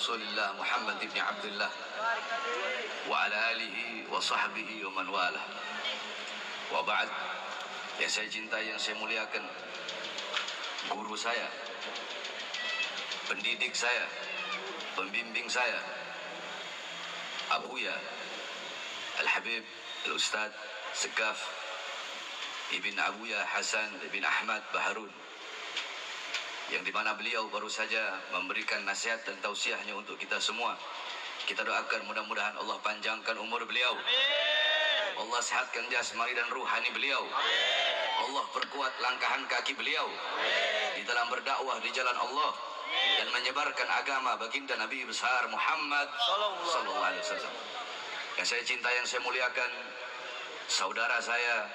Rasulillah Muhammad ibn Abdullah wa ala alihi wa sahbihi wa man walah. Wa ba'd. Yang saya cintai, yang saya muliakan, guru saya, pendidik saya, pembimbing saya, Abuya Al-Habib Al-Ustaz Segaf Ibn Abuya Hasan Ibn Ahmad Baharun, yang dimana beliau baru saja memberikan nasihat dan tausiahnya untuk kita semua. Kita doakan mudah-mudahan Allah panjangkan umur beliau, Allah sehatkan jasmani dan ruhani beliau, Allah perkuat langkahan kaki beliau di dalam berdakwah di jalan Allah dan menyebarkan agama baginda Nabi besar Muhammad sallallahu alaihi wasallam. Yang saya cinta, yang saya muliakan, saudara saya,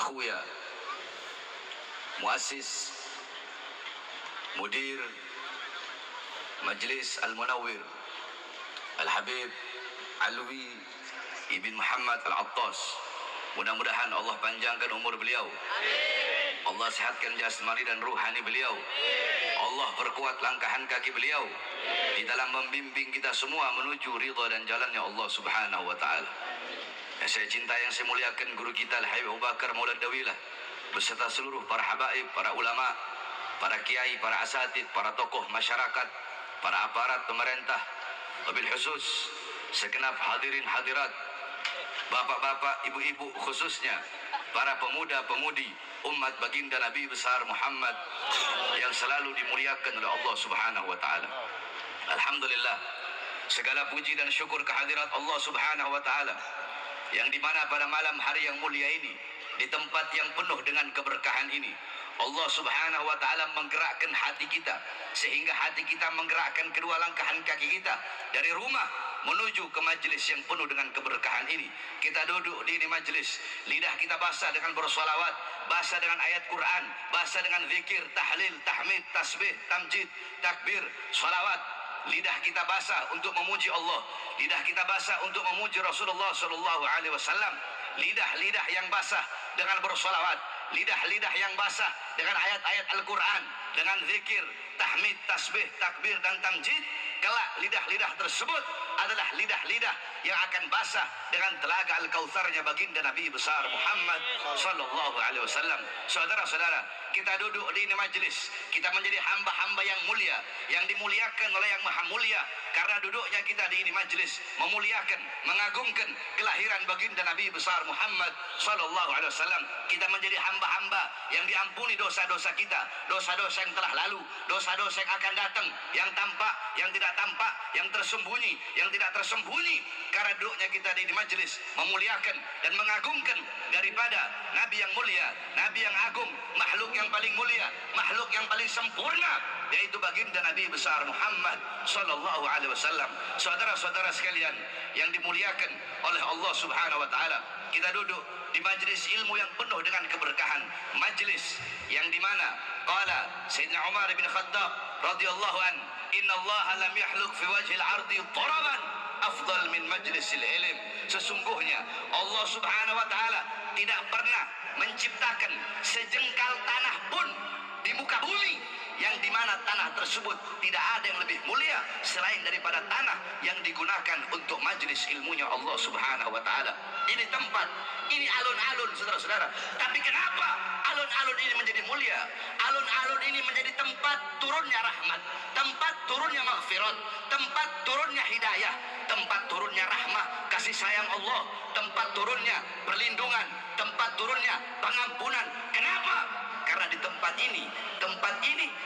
akhuya, muassis, mudir Majlis Al-Munawwir Al-Habib Alwi Ibn Muhammad Al-Attas. Mudah-mudahan Allah panjangkan umur beliau, Allah sehatkan jasmani dan ruhani beliau, Allah perkuat langkahan kaki beliau di dalam membimbing kita semua menuju ridha dan jalannya Allah subhanahu wa ta'ala. Yang saya cinta, yang saya muliakan, guru kita Al-Habib Abu Bakar Maulad Dawilah beserta seluruh para habaib, para ulama, para kiai, para asatid, para tokoh masyarakat, para aparat pemerintah, wabil khusus segenap hadirin hadirat, bapak-bapak, ibu-ibu, khususnya para pemuda-pemudi umat baginda Nabi besar Muhammad yang selalu dimuliakan oleh Allah subhanahu wa ta'ala. Alhamdulillah, segala puji dan syukur kehadirat Allah subhanahu wa ta'ala, yang dimana pada malam hari yang mulia ini, di tempat yang penuh dengan keberkahan ini, Allah subhanahu wa ta'ala menggerakkan hati kita, sehingga hati kita menggerakkan kedua langkahan kaki kita dari rumah menuju ke majlis yang penuh dengan keberkahan ini. Kita duduk di majlis, lidah kita basah dengan bersolawat, basah dengan ayat Quran, basah dengan zikir, tahlil, tahmid, tasbih, tamjid, takbir, solawat. Lidah kita basah untuk memuji Allah, lidah kita basah untuk memuji Rasulullah sallallahu alaihi wasallam. Lidah-lidah yang basah dengan bersolawat, lidah-lidah yang basah dengan ayat-ayat Al-Quran, dengan zikir, tahmid, tasbih, takbir, dan tamjid. Kelak lidah-lidah tersebut adalah lidah-lidah yang akan basah dengan telaga Al-Kautsarnya baginda Nabi besar Muhammad sallallahu alaihi wasallam. Saudara-saudara, kita duduk di ini majlis, kita menjadi hamba-hamba yang mulia, yang dimuliakan oleh yang maha mulia, karena duduknya kita di ini majlis memuliakan, mengagungkan kelahiran baginda Nabi besar Muhammad sallallahu alaihi wasallam. Kita menjadi hamba-hamba yang diampuni dosa-dosa kita, dosa-dosa yang telah lalu, dosa-dosa yang akan datang, yang tampak, yang tidak tampak, yang tersembunyi, yang tidak tersembunyi, karena duduknya kita di majlis memuliakan dan mengagungkan daripada Nabi yang mulia, Nabi yang agung, makhluk yang paling mulia, makhluk yang paling sempurna, yaitu baginda Nabi besar Muhammad sallallahu alaihi wasallam. Saudara-saudara sekalian yang dimuliakan oleh Allah subhanahu wa ta'ala, kita duduk di majlis ilmu yang penuh dengan keberkahan, majlis yang dimana qala Sayyidina Umar bin Khattab radhiyallahu an, inna Allah lam yahluk fi wajhil ardi turaban afdal min majlisil ilm. Sesungguhnya Allah subhanahu wa ta'ala tidak pernah menciptakan sejengkal tanah pun di muka bumi yang dimana tanah tersebut tidak ada yang lebih mulia selain daripada tanah yang digunakan untuk majlis ilmunya Allah subhanahu wa ta'ala. Ini tempat, ini alun-alun saudara-saudara. Tapi kenapa alun-alun ini menjadi mulia? Alun-alun ini menjadi tempat turunnya rahmat, tempat turunnya maghfirat, tempat turunnya hidayah, tempat turunnya rahmah, kasih sayang Allah, tempat turunnya perlindungan, tempat turunnya pengampunan. Kenapa? Karena di tempat ini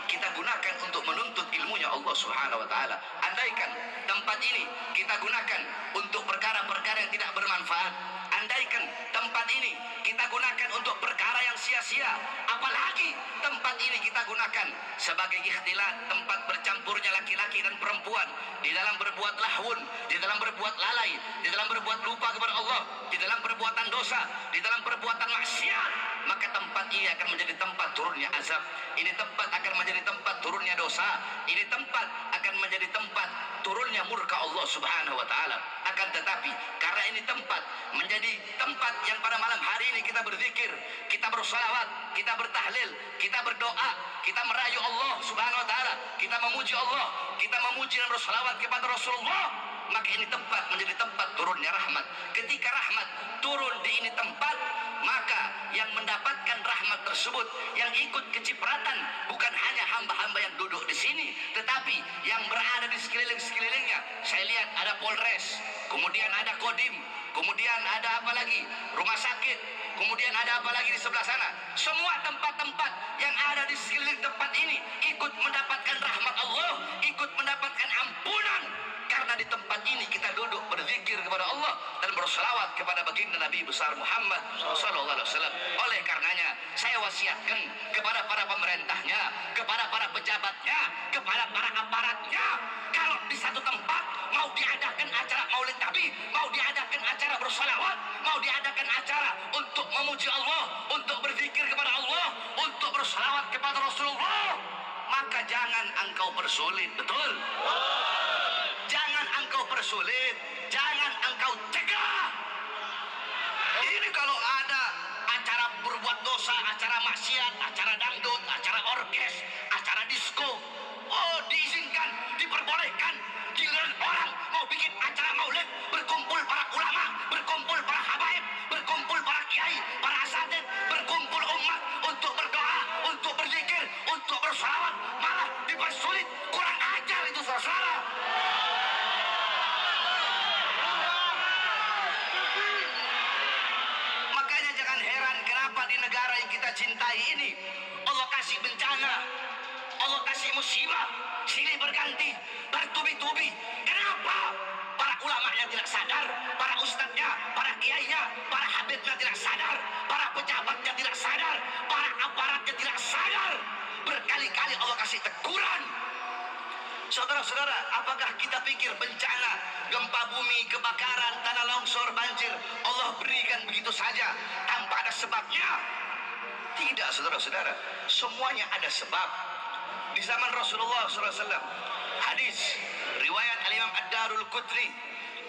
kita gunakan untuk menuntut ilmunya Allah subhanahu wa ta'ala. Andaikan tempat ini kita gunakan untuk perkara-perkara yang tidak bermanfaat, andaikan tempat ini kita gunakan untuk perkara yang sia-sia, apalagi tempat ini kita gunakan sebagai ikhtilat, tempat bercampurnya laki-laki dan perempuan di dalam berbuat lahun, di dalam berbuat lalai, di dalam berbuat lupa kepada Allah, di dalam perbuatan dosa, di dalam perbuatan maksiat, maka tempat ini akan menjadi tempat turunnya azab. Ini tempat akan menjadi tempat turunnya dosa. Ini tempat akan menjadi tempat turunnya murka Allah Subhanahu wa taala. Akan tetapi karena ini tempat menjadi tempat yang pada malam hari ini kita berzikir, kita bersolawat, kita bertahlil, kita berdoa, kita merayu Allah Subhanahu wa taala, kita memuji Allah, kita memuji dan bersolawat kepada Rasulullah, maka ini tempat menjadi tempat turunnya rahmat. Ketika rahmat turun di ini tempat, maka yang mendapatkan rahmat tersebut, yang ikut kecipratan bukan hanya hamba-hamba yang duduk di sini, tetapi yang berada di sekeliling-sekelilingnya. Saya lihat ada Polres, kemudian ada Kodim, kemudian ada apa lagi? Rumah sakit, kemudian ada apa lagi di sebelah sana? Semua tempat-tempat yang ada di sekeliling tempat ini ikut mendapatkan rahmat Allah, ikut mendapatkan ampunan. Karena di tempat ini kita duduk berzikir kepada Allah dan berselawat kepada baginda Nabi besar Muhammad sallallahu alaihi wasallam. Oleh karenanya saya wasiatkan kepada para pemerintahnya, kepada para pejabatnya, kepada para aparatnya, kalau di satu tempat mau diadakan acara Maulid Nabi, mau diadakan acara berselawat, mau diadakan acara untuk memuji Allah, untuk berzikir kepada Allah, untuk berselawat kepada Rasulullah, maka jangan engkau persulit, betul? Jangan engkau persulit, jangan engkau cegah. Ini kalau ada acara berbuat dosa, acara maksiat, acara dangdut, acara orkes, acara disko, oh diizinkan, diperbolehkan. Giliran orang mau bikin acara maulid, berkumpul para ulama, berkumpul para habaib, berkumpul para kiai, para asatid, berkumpul umat untuk berdoa, untuk berzikir, untuk bersalawat, malah dipersulit. Kurang ajar itu saudara. Di negara yang kita cintai ini Allah kasih bencana, Allah kasih musibah, silih berganti, bertubi-tubi. Kenapa? Para ulamanya tidak sadar, para ustadznya, para kiainya, para habibnya tidak sadar, para pejabatnya tidak sadar, para aparatnya tidak sadar. Berkali-kali Allah kasih teguran. Saudara-saudara, apakah kita pikir bencana, gempa bumi, kebakaran, tanah longsor, banjir Allah berikan begitu saja tanpa ada sebabnya? Tidak, saudara-saudara, semuanya ada sebab. Di zaman Rasulullah SAW, hadis riwayat Al-Imam Ad-Darul Qutni,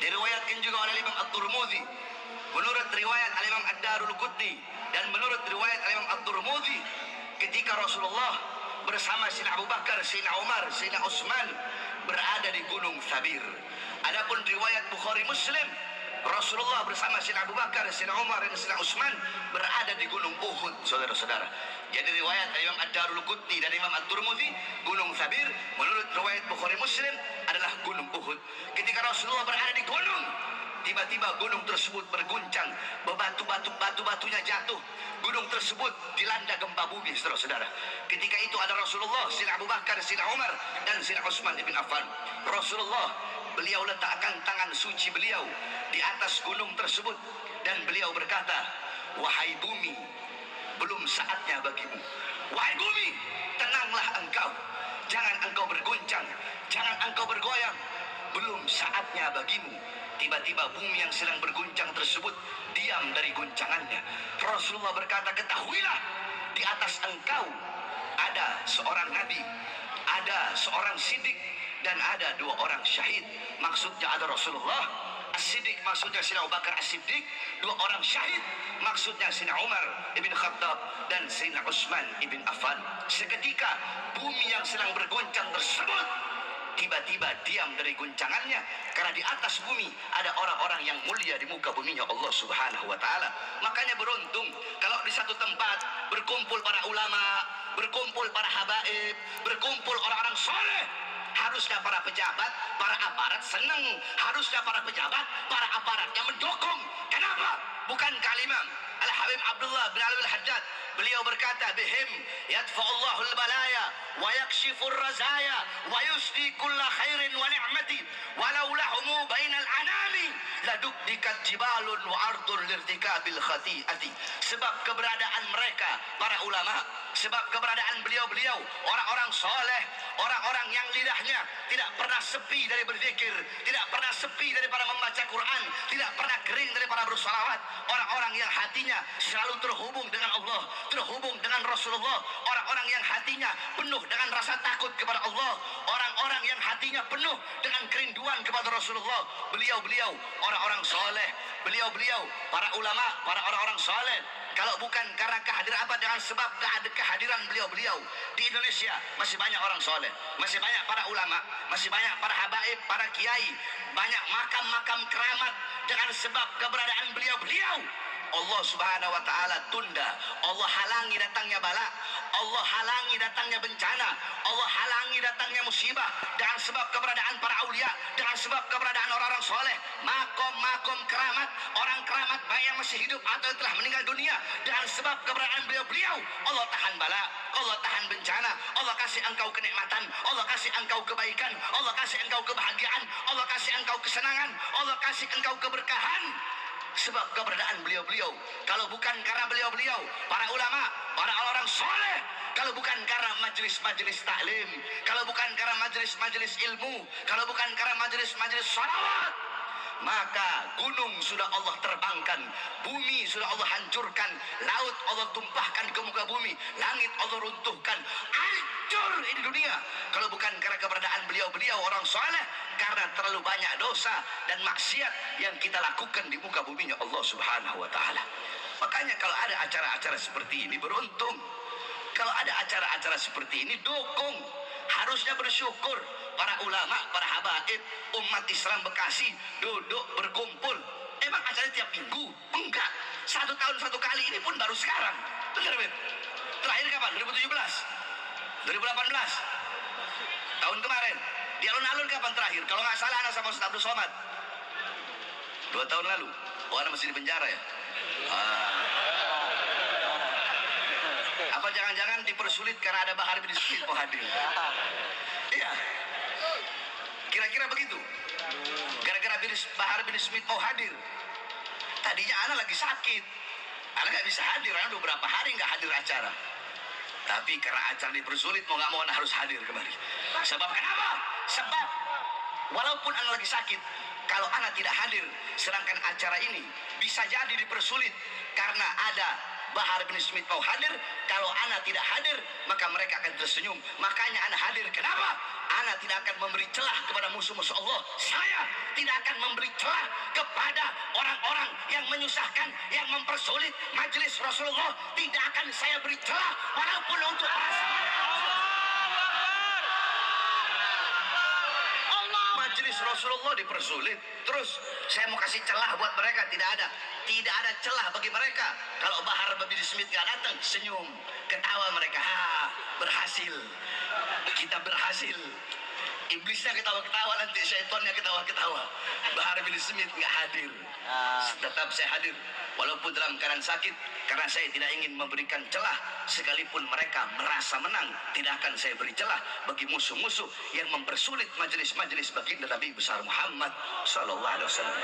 diriwayatkan juga oleh Imam At-Tirmidzi. Menurut riwayat Al-Imam Ad-Darul Qutni dan menurut riwayat Al-Imam At-Tirmidzi, ketika Rasulullah bersama Sayyidina Abu Bakar, Sayyidina Umar, Sayyidina Utsman berada di Gunung Thabir. Adapun riwayat Bukhari Muslim, Rasulullah bersama Sayyidina Abu Bakar, Sayyidina Umar dan Sayyidina Utsman berada di Gunung Uhud, saudara-saudara. Jadi riwayat Imam Ad-Darul Qutni dan Imam At-Tirmidzi, Gunung Thabir, menurut riwayat Bukhari Muslim adalah Gunung Uhud. Ketika Rasulullah berada di gunung, tiba-tiba gunung tersebut berguncang, batu-batunya jatuh. Gunung tersebut dilanda gempa bumi, saudara-saudara. Ketika itu ada Rasulullah, Sayyidina Abu Bakar, Sayyidina Umar dan Sayyidina Utsman bin Affan. Rasulullah, beliau letakkan tangan suci beliau di atas gunung tersebut dan beliau berkata, "Wahai bumi, belum saatnya bagimu. Wahai bumi, tenanglah engkau. Jangan engkau berguncang, jangan engkau bergoyang. Belum saatnya bagimu." Tiba-tiba bumi yang sedang berguncang tersebut diam dari guncangannya. Rasulullah berkata, "Ketahuilah, di atas engkau ada seorang nabi, ada seorang siddiq, dan ada 2 orang syahid." Maksudnya ada Rasulullah, As-Siddiq maksudnya Sayyidina Abu Bakar As-Siddiq, 2 orang syahid maksudnya Sayyidina Umar ibn Khattab dan Sayyidina Utsman ibn Affan. Seketika bumi yang sedang berguncang tersebut tiba-tiba diam dari guncangannya, karena di atas bumi ada orang-orang yang mulia di muka buminya Allah Subhanahu wa taala. Makanya beruntung kalau di satu tempat berkumpul para ulama, berkumpul para habaib, berkumpul orang-orang soleh. Harusnya para pejabat, para aparat senang. Harusnya para pejabat, para aparatnya mendukung. Kenapa? Bukan kalimah Al-Habib Abdullah bin Alwi Al-Haddad, beliau berkata, "Bihim yadfa'ullahu al-balaya wa yakshifur razaya wa yusdi kulla khairin wa ni'mati walau lahumu bainal anami ladukdikat jibalun wa ardun lirtikabil khati'ati." Sebab keberadaan mereka para ulama, sebab keberadaan beliau-beliau orang-orang soleh, orang-orang yang lidahnya tidak pernah sepi dari berzikir, tidak pernah sepi daripada membaca Quran, tidak pernah kering daripada bersalawat, orang-orang yang hatinya selalu terhubung dengan Allah, terhubung dengan Rasulullah, orang-orang yang hatinya penuh dengan rasa takut kepada Allah, orang-orang orang yang hatinya penuh dengan kerinduan kepada Rasulullah. Beliau-beliau orang-orang soleh, beliau-beliau para ulama, para orang-orang soleh. Kalau bukan karena kehadiran apa, dengan sebab kehadiran beliau-beliau di Indonesia, masih banyak orang soleh, masih banyak para ulama, masih banyak para habaib, para kiai, banyak makam-makam keramat. Dengan sebab keberadaan beliau-beliau, Allah subhanahu wa ta'ala tunda, Allah halangi datangnya bala, Allah halangi datangnya bencana, Allah halangi datangnya musibah. Dengan sebab keberadaan para aulia, dengan sebab keberadaan orang-orang soleh, makom-makom keramat, orang keramat baik yang masih hidup atau yang telah meninggal dunia. Dengan sebab keberadaan beliau-beliau, Allah tahan bala, Allah tahan bencana, Allah kasih engkau kenikmatan, Allah kasih engkau kebaikan, Allah kasih engkau kebahagiaan, Allah kasih engkau kesenangan, Allah kasih engkau keberkahan. Sebab keberadaan beliau-beliau. Kalau bukan karena beliau-beliau, para ulama, para orang soleh, kalau bukan karena majelis-majelis taklim, kalau bukan karena majelis-majelis ilmu, kalau bukan karena majelis-majelis salawat, maka gunung sudah Allah terbangkan, bumi sudah Allah hancurkan, laut Allah tumpahkan ke muka bumi, langit Allah runtuhkan, hancur ini dunia. Kalau bukan karena keberadaan beliau-beliau orang soleh, karena terlalu banyak dosa dan maksiat yang kita lakukan di muka buminya Allah subhanahu wa ta'ala. Makanya kalau ada acara-acara seperti ini, beruntung. Kalau ada acara-acara seperti ini, dukung. Harusnya bersyukur. Para ulama, para habaib, umat Islam Bekasi duduk berkumpul. Emang acara tiap minggu? Enggak. 1 tahun 1 kali, ini pun baru sekarang. Benar, Beb? Terakhir kapan? 2017? 2018? Tahun kemarin? Di alun-alun kapan terakhir? Kalau nggak salah anak sama Ustaz Abdul Somad 2 tahun lalu. Oh, anak masih di penjara ya? Apa jangan-jangan dipersulit karena ada Bahar bin Smith mau hadir? Iya. Kira-kira begitu. Gara-gara Bahar bin Smith mau hadir. Tadinya anak lagi sakit, anak nggak bisa hadir, anak beberapa hari nggak hadir acara. Tapi karena acara dipersulit, mau nggak mau anak harus hadir kembali. Sebab kenapa? Sebab walaupun anak lagi sakit, kalau anak tidak hadir, sedangkan acara ini bisa jadi dipersulit karena ada Bahar bin Smith mau hadir. Kalau anak tidak hadir, maka mereka akan tersenyum. Makanya anak hadir. Kenapa? Anak tidak akan memberi celah kepada musuh-musuh Allah. Saya tidak akan memberi celah kepada orang-orang yang menyusahkan, yang mempersulit majelis Rasulullah. Tidak akan saya beri celah walaupun untuk majelis Rasulullah dipersulit. Terus saya mau kasih celah buat mereka? Tidak ada. Tidak ada celah bagi mereka. Kalau Bahar bin Smith gak datang, senyum, ketawa mereka. Berhasil. Kita berhasil. Iblisnya ketawa-ketawa, nanti syaitannya ketawa-ketawa. Bahar bin Smith gak hadir. Tetap saya hadir walaupun dalam keadaan sakit, karena saya tidak ingin memberikan celah. Sekalipun mereka merasa menang, tidak akan saya beri celah bagi musuh-musuh yang mempersulit majelis-majelis baginda Nabi besar Muhammad sallallahu alaihi wasallam.